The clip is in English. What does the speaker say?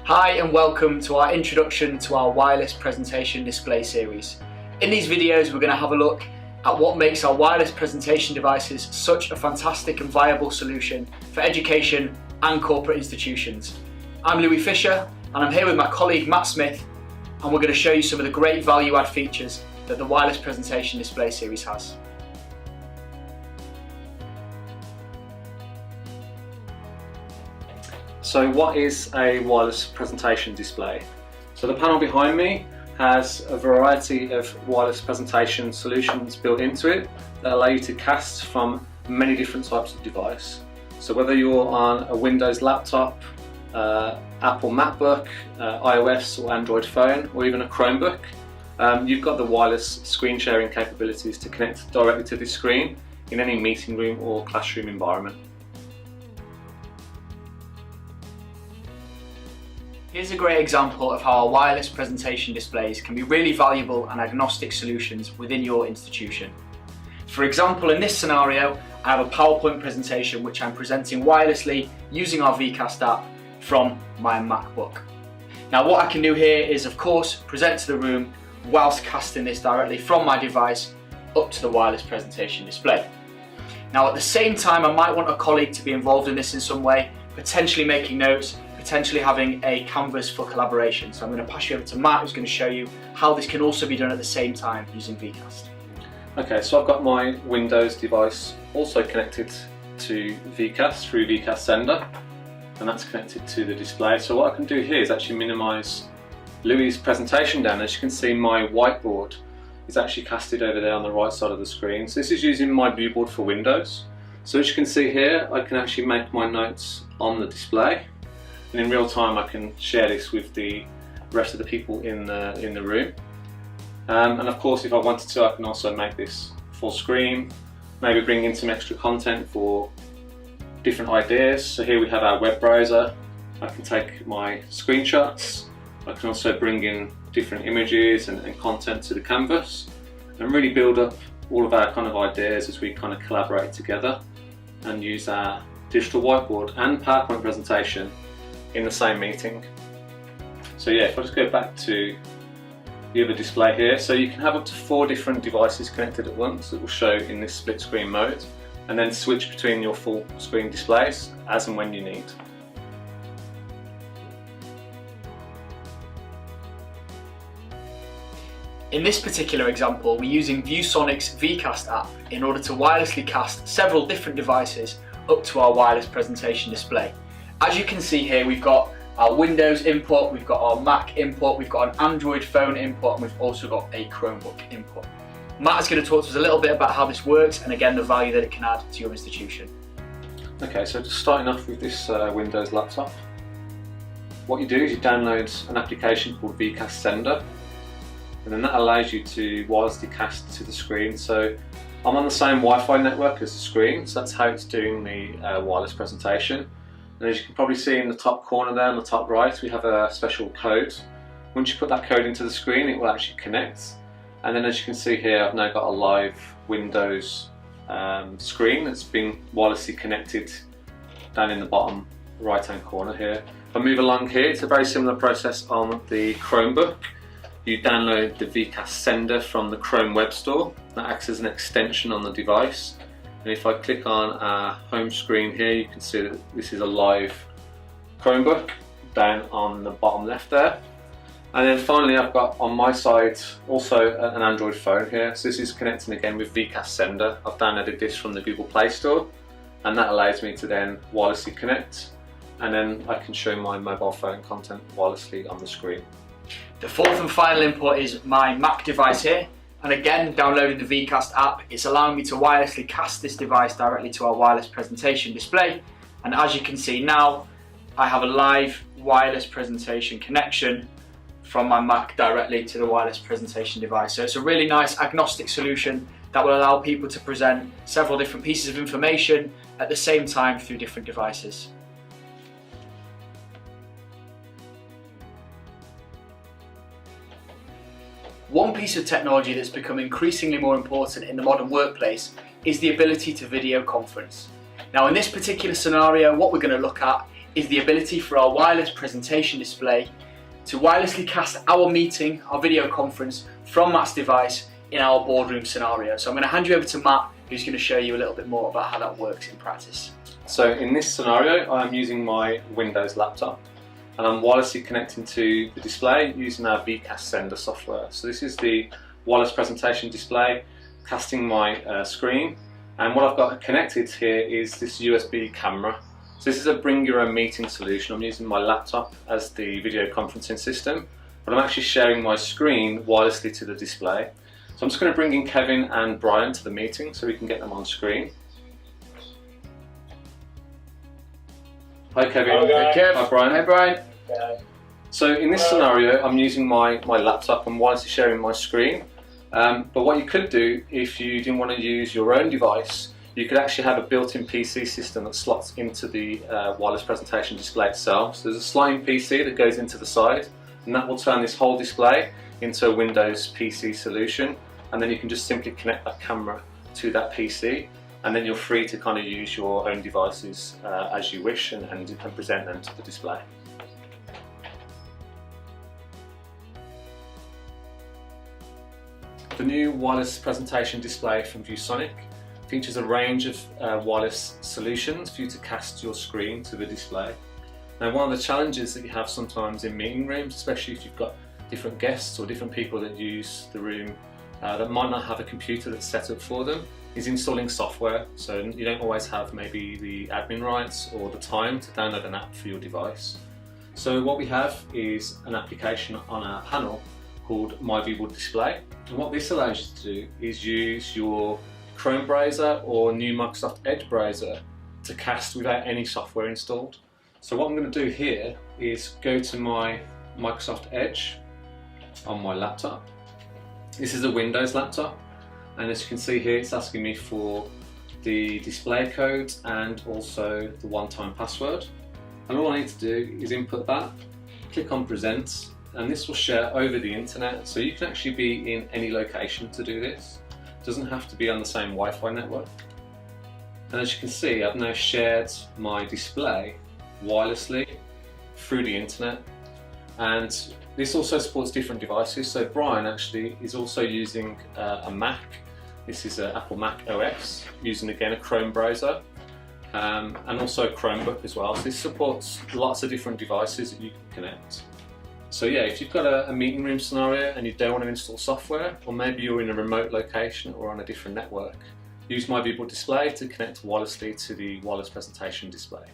Hi and welcome to our introduction to our wireless presentation display series. In these videos we're going to have a look at what makes our wireless presentation devices such a fantastic and viable solution for education and corporate institutions. I'm Louis Fisher and I'm here with my colleague Matt Smith, and we're going to show you some of the great value add features that the wireless presentation display series has. So what is a wireless presentation display? So the panel behind me has a variety of wireless presentation solutions built into it that allow you to cast from many different types of device. So whether you're on a Windows laptop, Apple MacBook, iOS or Android phone, or even a Chromebook, you've got the wireless screen sharing capabilities to connect directly to this screen in any meeting room or classroom environment. Here's a great example of how our wireless presentation displays can be really valuable and agnostic solutions within your institution. For example, in this scenario, I have a PowerPoint presentation which I'm presenting wirelessly using our VCast app from my MacBook. Now what I can do here is of course present to the room whilst casting this directly from my device up to the wireless presentation display. Now at the same time I might want a colleague to be involved in this in some way, potentially making notes, potentially having a canvas for collaboration. So I'm going to pass you over to Matt, who's going to show you how this can also be done at the same time using VCast. Okay, so I've got my Windows device also connected to VCast through VCast Sender, and that's connected to the display. So what I can do here is actually minimise Louis' presentation down. As you can see, my whiteboard is actually casted over there on the right side of the screen. So this is using my viewboard for Windows. So as you can see here, I can actually make my notes on the display. And in real time I can share this with the rest of the people in the room. And of course if I wanted to, I can also make this full screen, maybe bring in some extra content for different ideas. So here we have our web browser. I can take my screenshots. I can also bring in different images and content to the canvas and really build up all of our kind of ideas as we kind of collaborate together and use our digital whiteboard and PowerPoint presentation in the same meeting. So yeah, if I just go back to the other display here, so you can have up to 4 different devices connected at once that will show in this split screen mode, and then switch between your full screen displays as and when you need. In this particular example, we're using ViewSonic's VCast app in order to wirelessly cast several different devices up to our wireless presentation display. As you can see here, we've got our Windows input, we've got our Mac input, we've got an Android phone input, and we've also got a Chromebook input. Matt is going to talk to us a little bit about how this works and again the value that it can add to your institution. Okay, so just starting off with this Windows laptop, what you do is you download an application called VCast Sender, and then that allows you to wirelessly cast to the screen. So I'm on the same Wi-Fi network as the screen, so that's how it's doing the wireless presentation. And as you can probably see in the top corner there on the top right, we have a special code. Once you put that code into the screen, it will actually connect. And then as you can see here, I've now got a live Windows screen that's been wirelessly connected down in the bottom right hand corner here. If I move along here, it's a very similar process on the Chromebook. You download the VCast Sender from the Chrome Web Store. That acts as an extension on the device. And if I click on our home screen here, you can see that this is a live Chromebook down on the bottom left there. And then finally I've got on my side also an Android phone here. So this is connecting again with VCast Sender. I've downloaded this from the Google Play Store, and that allows me to then wirelessly connect, and then I can show my mobile phone content wirelessly on the screen. The fourth and final input is my Mac device here. And again, downloading the VCast app, it's allowing me to wirelessly cast this device directly to our wireless presentation display. And as you can see now, I have a live wireless presentation connection from my Mac directly to the wireless presentation device. So it's a really nice agnostic solution that will allow people to present several different pieces of information at the same time through different devices. One piece of technology that's become increasingly more important in the modern workplace is the ability to video conference. Now in this particular scenario, what we're going to look at is the ability for our wireless presentation display to wirelessly cast our meeting, our video conference, from Matt's device in our boardroom scenario. So I'm going to hand you over to Matt, who's going to show you a little bit more about how that works in practice. So in this scenario, I'm using my Windows laptop and I'm wirelessly connecting to the display using our VCast sender software. So this is the wireless presentation display casting my screen, and what I've got connected here is this USB camera. So this is a bring your own meeting solution. I'm using my laptop as the video conferencing system, but I'm actually sharing my screen wirelessly to the display. So I'm just going to bring in Kevin and Brian to the meeting so we can get them on screen. Hi Kevin. Hi Kev. Hi Brian. Hi Brian. So in this scenario, I'm using my laptop and wirelessly sharing my screen. But what you could do if you didn't want to use your own device, you could actually have a built-in PC system that slots into the wireless presentation display itself. So there's a sliding PC that goes into the side, and that will turn this whole display into a Windows PC solution, and then you can just simply connect that camera to that PC, and then you're free to kind of use your own devices as you wish and present them to the display. The new wireless presentation display from ViewSonic features a range of wireless solutions for you to cast your screen to the display. Now, one of the challenges that you have sometimes in meeting rooms, especially if you've got different guests or different people that use the room that might not have a computer that's set up for them, is installing software. So you don't always have maybe the admin rights or the time to download an app for your device. So what we have is an application on our panel called My Viewable Display, and what this allows you to do is use your Chrome browser or new Microsoft Edge browser to cast without any software installed. So what I'm going to do here is go to my Microsoft Edge on my laptop. This is a Windows laptop, and as you can see here, it's asking me for the display code and also the one-time password. And all I need to do is input that, click on Present, and this will share over the internet, so you can actually be in any location to do this. It doesn't have to be on the same Wi-Fi network. And as you can see, I've now shared my display wirelessly through the internet, and this also supports different devices. So Brian actually is also using a Mac. This is an Apple Mac OS, using again a Chrome browser, and also a Chromebook as well. So this supports lots of different devices that you can connect. So yeah, if you've got a meeting room scenario and you don't want to install software, or maybe you're in a remote location or on a different network, use My Viewable Display to connect wirelessly to the wireless presentation display.